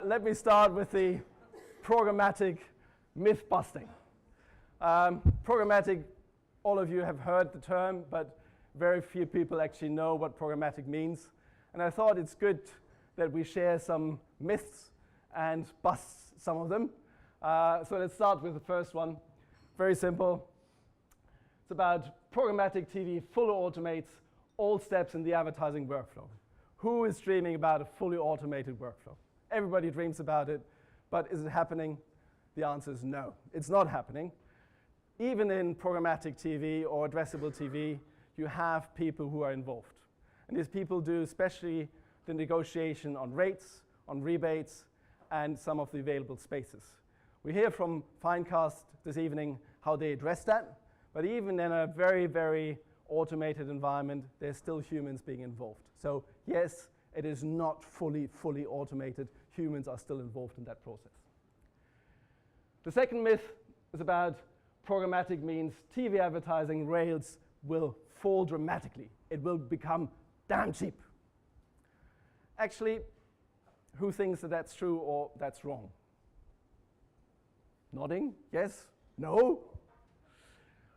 Let me start with the programmatic myth busting. Programmatic, all of you have heard the term, but very few people actually know what programmatic means. And I thought it's good that we share some myths and bust some of them. So let's start with the first one. Very simple. It's about programmatic TV fully automates all steps in the advertising workflow. Who is dreaming about a fully automated workflow? Everybody dreams about it, but is it happening? The answer is no, it's not happening. Even in programmatic TV or addressable TV, you have people who are involved. And these people do especially the negotiation on rates, on rebates, and some of the available spaces. We hear from Finecast this evening how they address that, but even in a very, very automated environment, there's still humans being involved. So yes, it is not fully automated. Humans are still involved in that process. The second myth is about programmatic means TV advertising rates will fall dramatically. It will become damn cheap. Actually, who thinks that that's true or that's wrong? Nodding? Yes? No?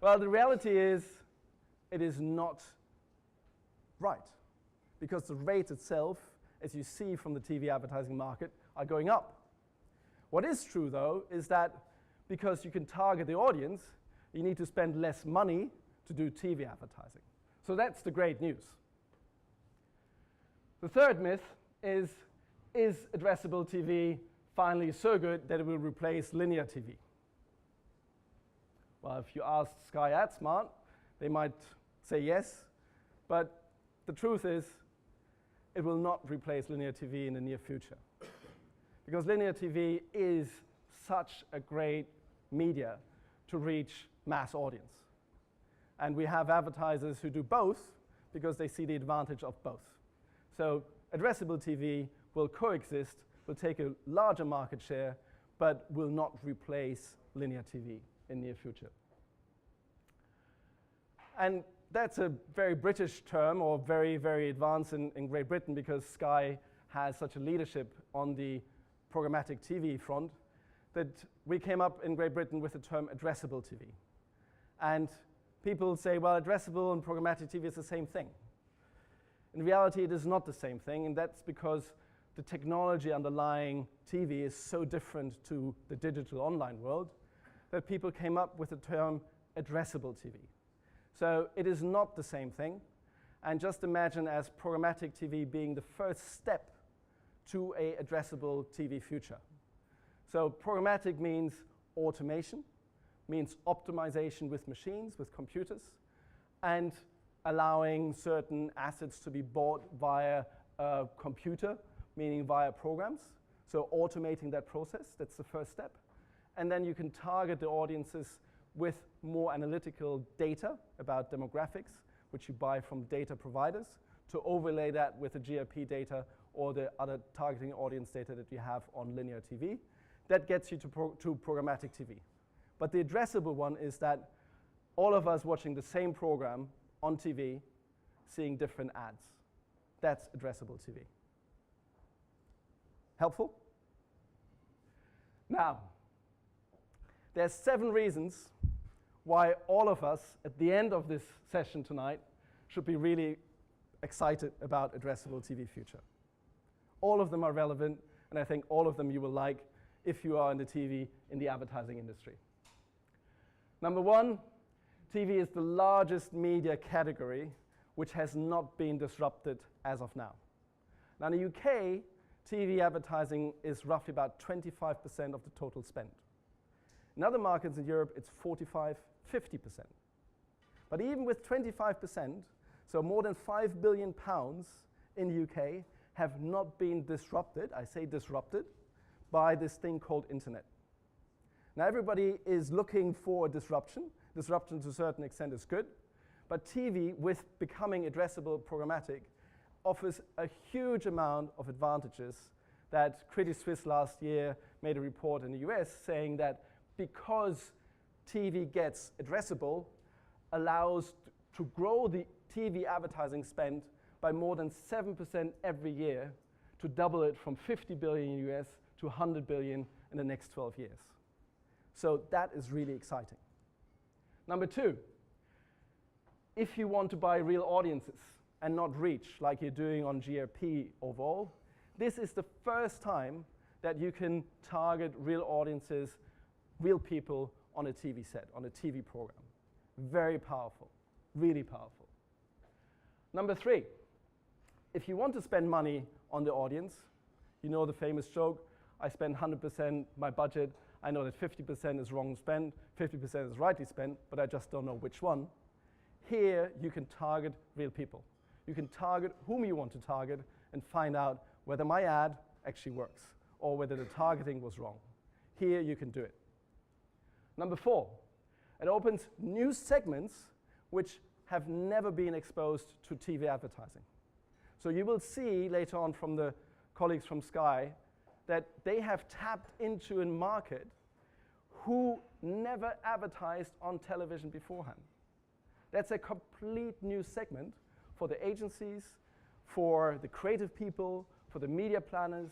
Well, the reality is it is not right, because the rates itself, as you see from the TV advertising market, are going up. What is true, though, is that because you can target the audience, you need to spend less money to do TV advertising. So that's the great news. The third myth is addressable TV finally so good that it will replace linear TV? Well, if you ask Sky AdSmart, they might say yes, but the truth is it will not replace linear TV in the near future. Because linear TV is such a great media to reach mass audience. And we have advertisers who do both because they see the advantage of both. So addressable TV will coexist, will take a larger market share, but will not replace linear TV in the near future. And that's a very British term, or very, very advanced in Great Britain, because Sky has such a leadership on the programmatic TV front, that we came up in Great Britain with the term addressable TV. And people say, well, addressable and programmatic TV is the same thing. In reality, it is not the same thing, and that's because the technology underlying TV is so different to the digital online world that people came up with the term addressable TV. So it is not the same thing, and just imagine as programmatic TV being the first step to a addressable TV future. So programmatic means automation, means optimization with machines, with computers, and allowing certain assets to be bought via a computer, meaning via programs. So automating that process, that's the first step. And then you can target the audiences with more analytical data about demographics, which you buy from data providers, to overlay that with the GRP data or the other targeting audience data that you have on linear TV. That gets you to programmatic TV. But the addressable one is that all of us watching the same program on TV, seeing different ads. That's addressable TV. Helpful? Now, there's 7 reasons why all of us at the end of this session tonight should be really excited about addressable TV future. All of them are relevant, and I think all of them you will like if you are in the TV, in the advertising industry. Number 1, TV is the largest media category which has not been disrupted as of now. Now in the UK, TV advertising is roughly about 25% of the total spend. In other markets in Europe, it's 45, 50%. But even with 25%, so more than £5 billion in the UK have not been disrupted, I say disrupted, by this thing called internet. Now everybody is looking for a disruption. Disruption to a certain extent is good, but TV, with becoming addressable programmatic, offers a huge amount of advantages that Credit Suisse last year made a report in the US saying that because TV gets addressable, allows to grow the TV advertising spend by more than 7% every year, to double it from 50 billion in the US to 100 billion in the next 12 years. So that is really exciting. Number two, if you want to buy real audiences and not reach like you're doing on GRP overall, this is the first time that you can target real audiences, real people on a TV set, on a TV program. Very powerful, really powerful. Number three, if you want to spend money on the audience, you know the famous joke, I spend 100% my budget, I know that 50% is wrong spent, 50% is rightly spent, but I just don't know which one. Here, you can target real people. You can target whom you want to target and find out whether my ad actually works or whether the targeting was wrong. Here, you can do it. Number four, it opens new segments which have never been exposed to TV advertising. So you will see later on from the colleagues from Sky that they have tapped into a market who never advertised on television beforehand. That's a complete new segment for the agencies, for the creative people, for the media planners.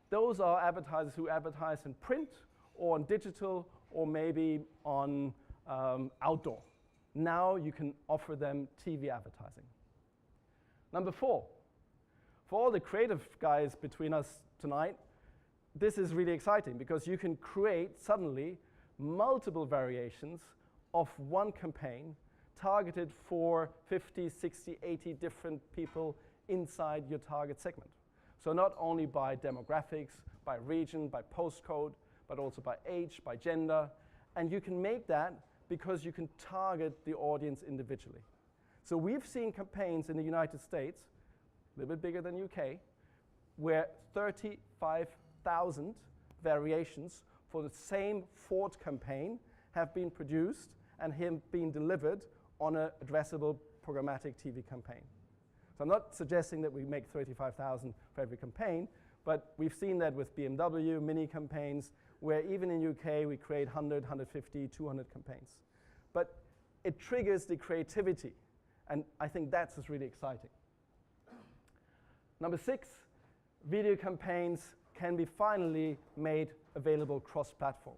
Those are advertisers who advertise in print or on digital or maybe on outdoor. Now you can offer them TV advertising. Number four, for all the creative guys between us tonight, this is really exciting because you can create suddenly multiple variations of one campaign targeted for 50, 60, 80 different people inside your target segment. So not only by demographics, by region, by postcode, but also by age, by gender. And you can make that because you can target the audience individually. So we've seen campaigns in the United States, a little bit bigger than UK, where 35,000 variations for the same Ford campaign have been produced and have been delivered on an addressable programmatic TV campaign. So I'm not suggesting that we make 35,000 for every campaign, but we've seen that with BMW, mini campaigns, where even in UK we create 100, 150, 200 campaigns. But it triggers the creativity, and I think that's what's really exciting. Number six, video campaigns can be finally made available cross-platform.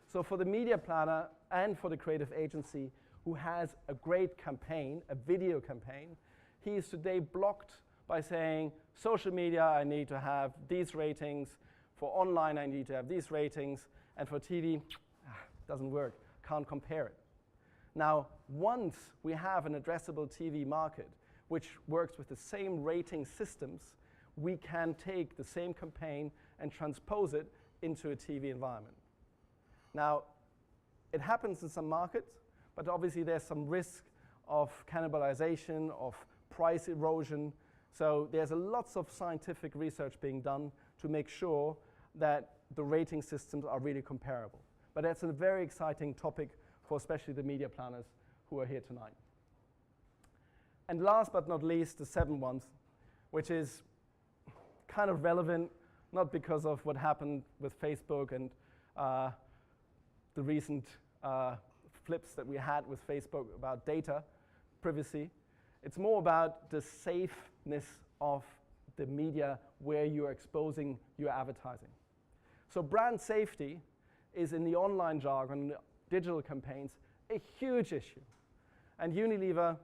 So for the media planner and for the creative agency who has a great campaign, a video campaign, he is today blocked by saying, social media, I need to have these ratings. For online, I need to have these ratings. And for TV, doesn't work, can't compare it. Now, once we have an addressable TV market, which works with the same rating systems, we can take the same campaign and transpose it into a TV environment. Now, it happens in some markets, but obviously there's some risk of cannibalization, of price erosion. So there's lots of scientific research being done to make sure that the rating systems are really comparable. But that's a very exciting topic for especially the media planners who are here tonight. And last but not least, the seventh one, which is kind of relevant, not because of what happened with Facebook and the recent flips that we had with Facebook about data privacy. It's more about the safeness of the media where you're exposing your advertising. So brand safety is, in the online jargon, digital campaigns, a huge issue. And Unilever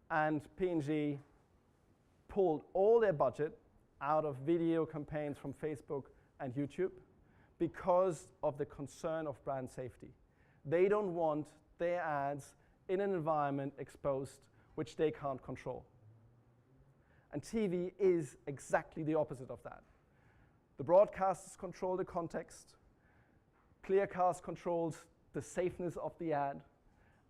and P&G pulled all their budget out of video campaigns from Facebook and YouTube because of the concern of brand safety. They don't want their ads in an environment exposed which they can't control. And TV is exactly the opposite of that. The broadcasters control the context, Clearcast controls the safeness of the ad,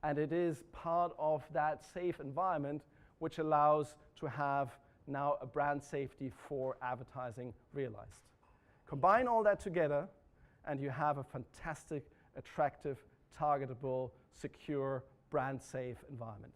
and it is part of that safe environment which allows to have now a brand safety for advertising realized. Combine all that together and you have a fantastic, attractive, targetable, secure, brand safe environment.